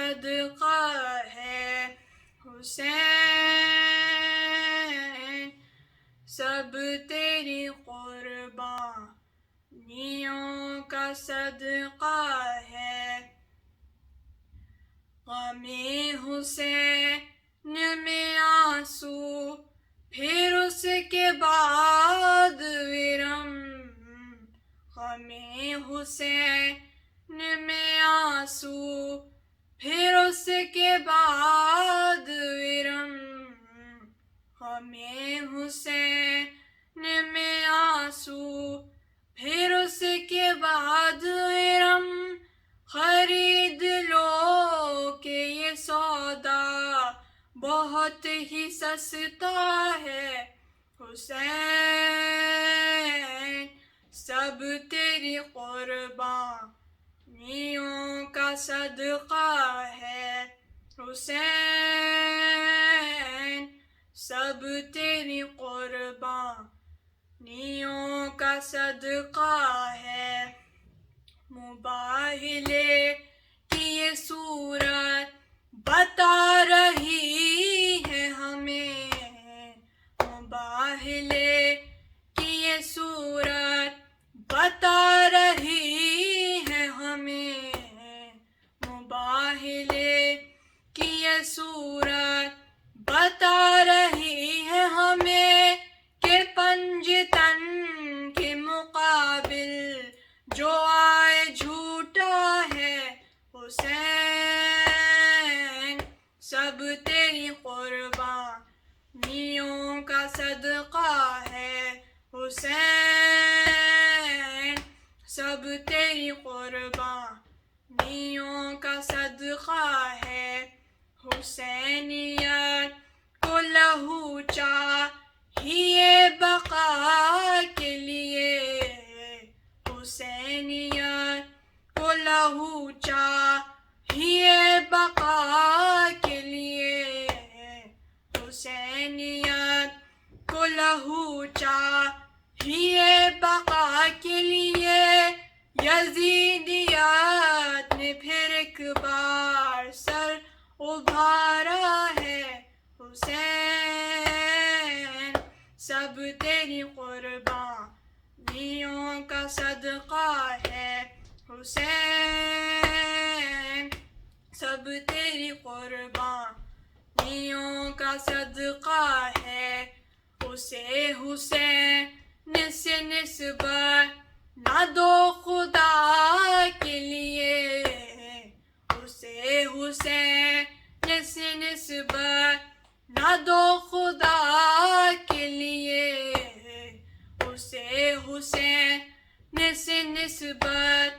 صدقہ ہے حسین، سب تیری قربانیوں کا صدقہ ہے۔ غم حسین میں آنسو، پھر اس کے بعد ورم، غم حسین میں آنسو، پھر اس کے بعد ورم، غم حسین میں آنسو، پھر اس کے بعد ورم، خرید لو کہ یہ سودا بہت ہی سستا ہے حسین، سب تیری قربانیوں کا صدقہ ہے حسین، سب تیری قربانیوں کا صدقہ ہے۔ مباہلے کی یہ صورت بتا رہی ہے ہمیں، مباہلے کی یہ صورت بتا رہی ہے ہمیں، مباہلے کی یہ صورت بتا رہی ہے ہمیں کہ پنجتن کے مقابل جو آئے جھوٹا ہے حسین، سب تیری قربانیوں کا صدقہ ہے حسین، سب تیری قربانیوں کا صدقہ ہے۔ حسینیت کو لہو چاہیے بقا کے لیے، حسینیت کو لہو چاہیے بقا کے لیے، حسینیت کو لہو چاہیے بقا کے لیے، یزیدیت نے پھر ایک بار سر ابھارا ہے حسین، سب تیری قربانیوں کا صدقہ ہے حسین، سب تیری قربانیوں کا صدقہ ہے۔ اسے حسین سے نسبت نہ دو خدا کے لیے، اسے حسین سے نسبت نہ دو خدا کے لیے، اسے حسین سے نسبت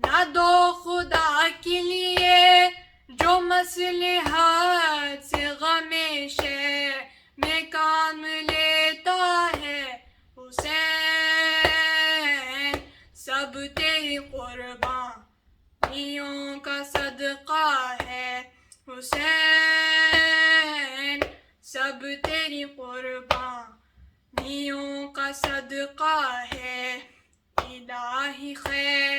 نہ دو خدا کے لیے، جو مصلحت سے غم شہر میں کام لیتا ہے حسین، سب تیری قربانیوں کا صدقہ ہے حسین، سب تیری قربانیوں کا صدقہ ہے۔ الہی خیر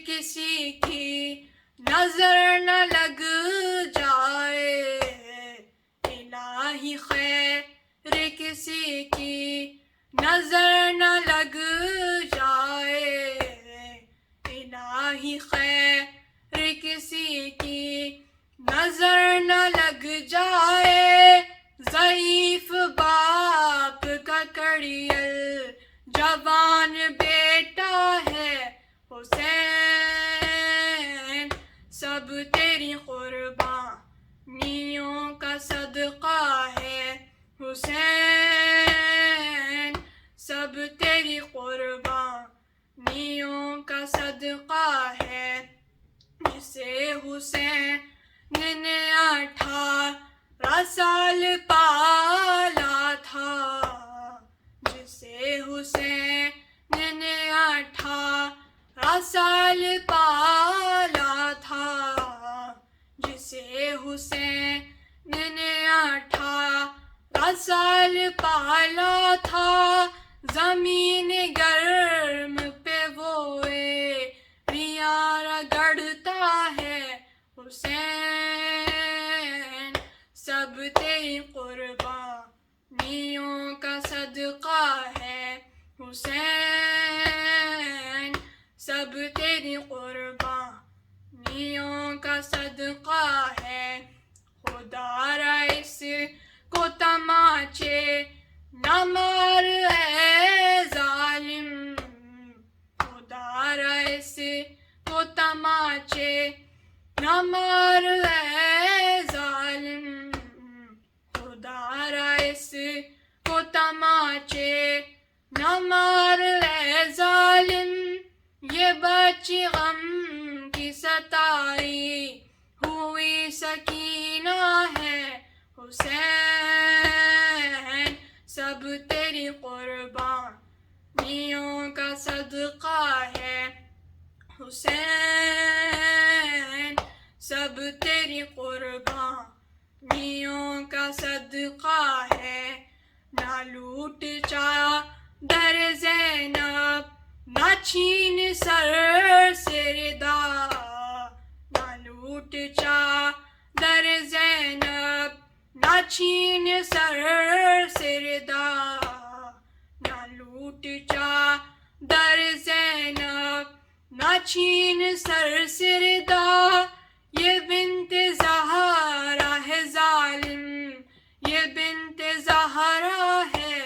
کسی کی نظر نہ لگ جائے، الہی خیر کسی کی نظر نہ لگ جائے، الہی خیر کسی کی نظر نہ لگ جائے، ضعیف باپ کا کڑیل جوان بیٹا ہے حسین، سب تیری قربانیوں کا صدقہ ہے حسین، سب تیری قربانیوں کا صدقہ ہے۔ جسے حسین نے 18 سال پالا تھا، جسے حسین نے 18 سال پالا تھا، جسے حسین نے 18 سال پالا تھا، زمین گرم پہ وہ ریاں رگڑتا ہے حسین، صدقہ ہے حسین سب تیری قربانیوں کا صدقہ ہے خدا را اس کو تماچے نہ مار اے ظالم خدا را اس کو تماچے نہ مار اے ظالم خدا را اس کو تماچے نہ مار اے ظالم یہ بچی غم کی ستائی ہوئی سکینہ ہے حسین سب تیری قربانیوں کا صدقہ ہے حسین سب تیری قربانیوں کا صدقہ ہے نہ لوٹ چادر زینب نہ چھین سر سے ردا نہ لوٹ چادر زینب نہ چھین سر سے ردا نہ لوٹ چادر زینب نہ چھین سر سے ردا یہ بنت زہرا ہے ظالم یہ بنت زہرا ہے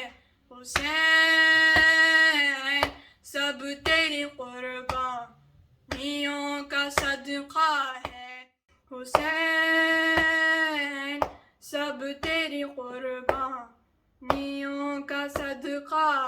حسین سب تیری قربانیوں کا صدقہ ہے حسین سب تیری قربانیوں کا صدقہ